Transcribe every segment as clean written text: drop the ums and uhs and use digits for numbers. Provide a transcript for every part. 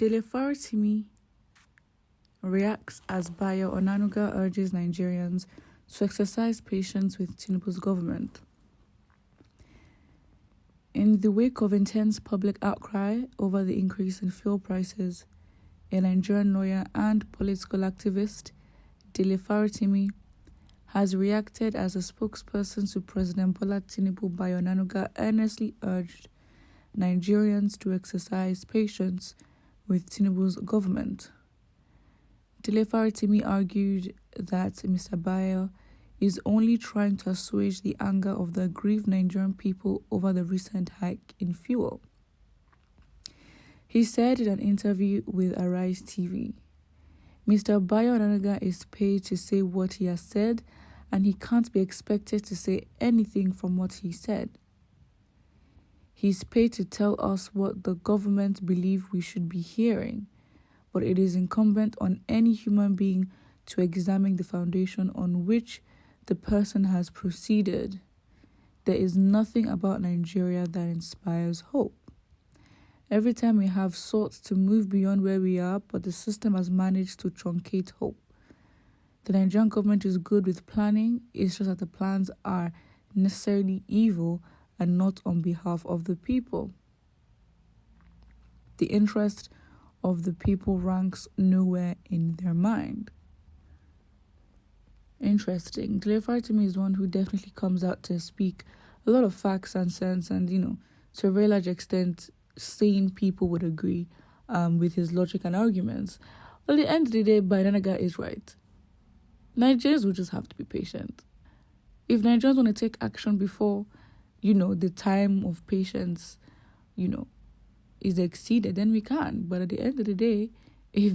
Delefaritimi reacts as Bayo Onanuga urges Nigerians to exercise patience with Tinubu's government. In the wake of intense public outcry over the increase in fuel prices, a Nigerian lawyer and political activist, Delefaritimi, has reacted as a spokesperson to President Bola Tinubu. Bayo Onanuga earnestly urged Nigerians to exercise patience with Tinubu's government. Delefaritimi argued that Mr. Bayo is only trying to assuage the anger of the aggrieved Nigerian people over the recent hike in fuel. He said in an interview with Arise TV, Mr. Bayo Onanuga is paid to say what he has said, and he can't be expected to say anything from what he said. He's paid to tell us what the government believe we should be hearing, but it is incumbent on any human being to examine the foundation on which the person has proceeded. There is nothing about Nigeria that inspires hope. Every time we have sought to move beyond where we are, but the system has managed to truncate hope. The Nigerian government is good with planning, it's just that the plans are necessarily evil and not on behalf of the people. The interest of the people ranks nowhere in their mind. Interesting. Delefaritimi is one who definitely comes out to speak a lot of facts and sense, and to a very large extent, sane people would agree with his logic and arguments. But at the end of the day, Onanuga is right. Nigerians will just have to be patient. If Nigerians want to take action before, the time of patience, is exceeded, then we can. But at the end of the day, if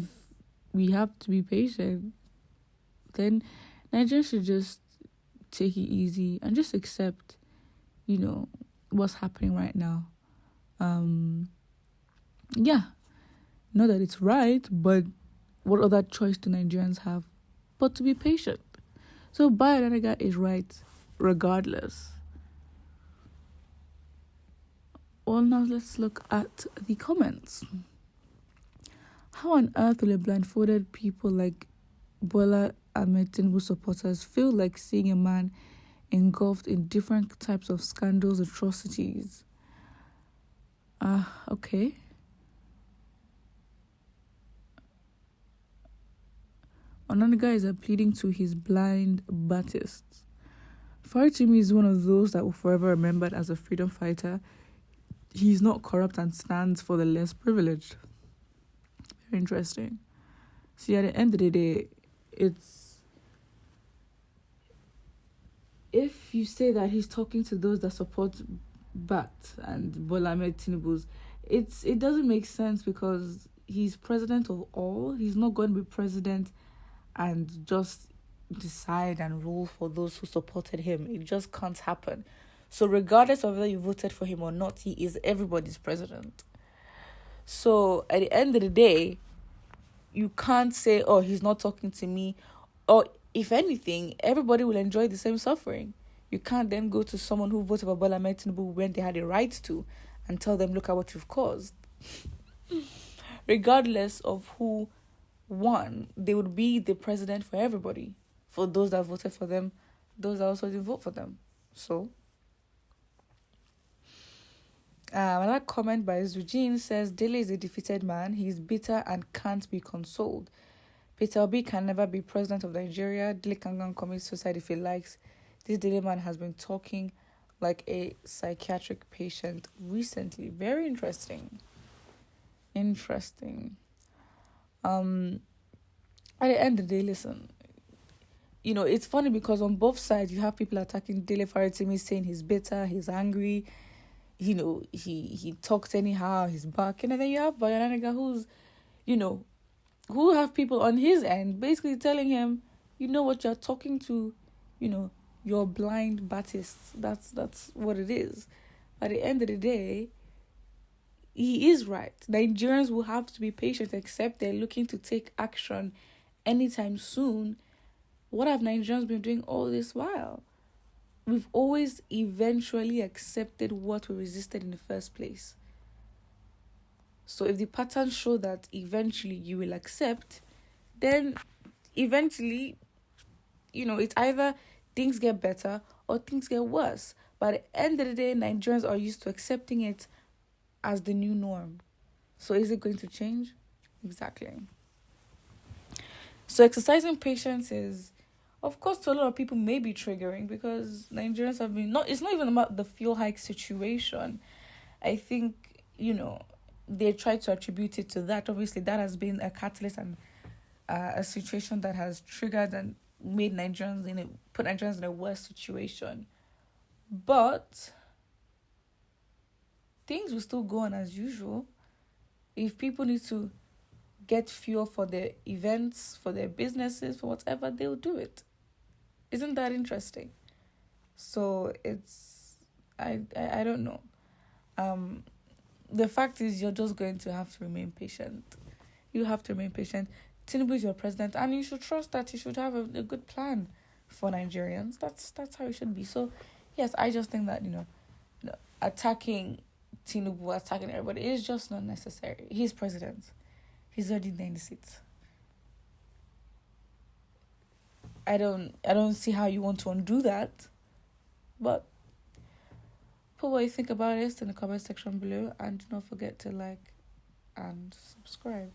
we have to be patient, then Nigerians should just take it easy and just accept, what's happening right now. Not that it's right, but what other choice do Nigerians have but to be patient? So Bayo Onanuga is right regardless. Well, now let's look at the comments. How on earth will a blindfolded people like Bola Ahmed Tinubu supporters feel like seeing a man engulfed in different types of scandals, atrocities? Okay. Onanuga is appealing to his blind Baptists. Faritimi is one of those that will forever remembered as a freedom fighter. He's not corrupt and stands for the less privileged. Very interesting. See, at the end of the day, if you say that he's talking to those that support Bat and Bola Ahmed Tinubu's, it doesn't make sense because he's president of all. He's not going to be president and just decide and rule for those who supported him. It just can't happen. So regardless of whether you voted for him or not, he is everybody's president. So at the end of the day, you can't say, oh, he's not talking to me. Or if anything, everybody will enjoy the same suffering. You can't then go to someone who voted for Bola Ahmed Tinubu when they had a right to and tell them, look at what you've caused. Regardless of who won, they would be the president for everybody. For those that voted for them, those that also didn't vote for them. So, another comment by Zujin says, Dele is a defeated man. He is bitter and can't be consoled. Peter Obi can never be president of Nigeria. Dele can go and commit suicide if he likes. This Dele man has been talking like a psychiatric patient recently. Very interesting. At the end of the day, listen, it's funny because on both sides you have people attacking Delefaritimi, saying he's bitter, he's angry, he talks anyhow, he's barking, and then you have Bayo Onanuga who's, who have people on his end basically telling him, what you're talking to, you're blind Baptists. That's what it is. At the end of the day, he is right. Nigerians will have to be patient, except they're looking to take action anytime soon. What have Nigerians been doing all this while? We've always eventually accepted what we resisted in the first place. So if the patterns show that eventually you will accept, then eventually, it's either things get better or things get worse. But at the end of the day, Nigerians are used to accepting it as the new norm. So is it going to change? Exactly. So exercising patience is, of course, to a lot of people may be triggering because Nigerians have been it's not even about the fuel hike situation. I think, they try to attribute it to that. Obviously, that has been a catalyst and a situation that has triggered and made put Nigerians in a worse situation. But things will still go on as usual. If people need to get fuel for their events, for their businesses, for whatever, they'll do it. Isn't that interesting? So I don't know. The fact is you're just going to have to remain patient. You have to remain patient. Tinubu is your president, and you should trust that he should have a good plan for Nigerians. That's how it should be. So, yes, I just think that, attacking Tinubu, attacking everybody is just not necessary. He's president. He's already there in the seat. I don't see how you want to undo that. But put what you think about it in the comment section below, and do not forget to like and subscribe.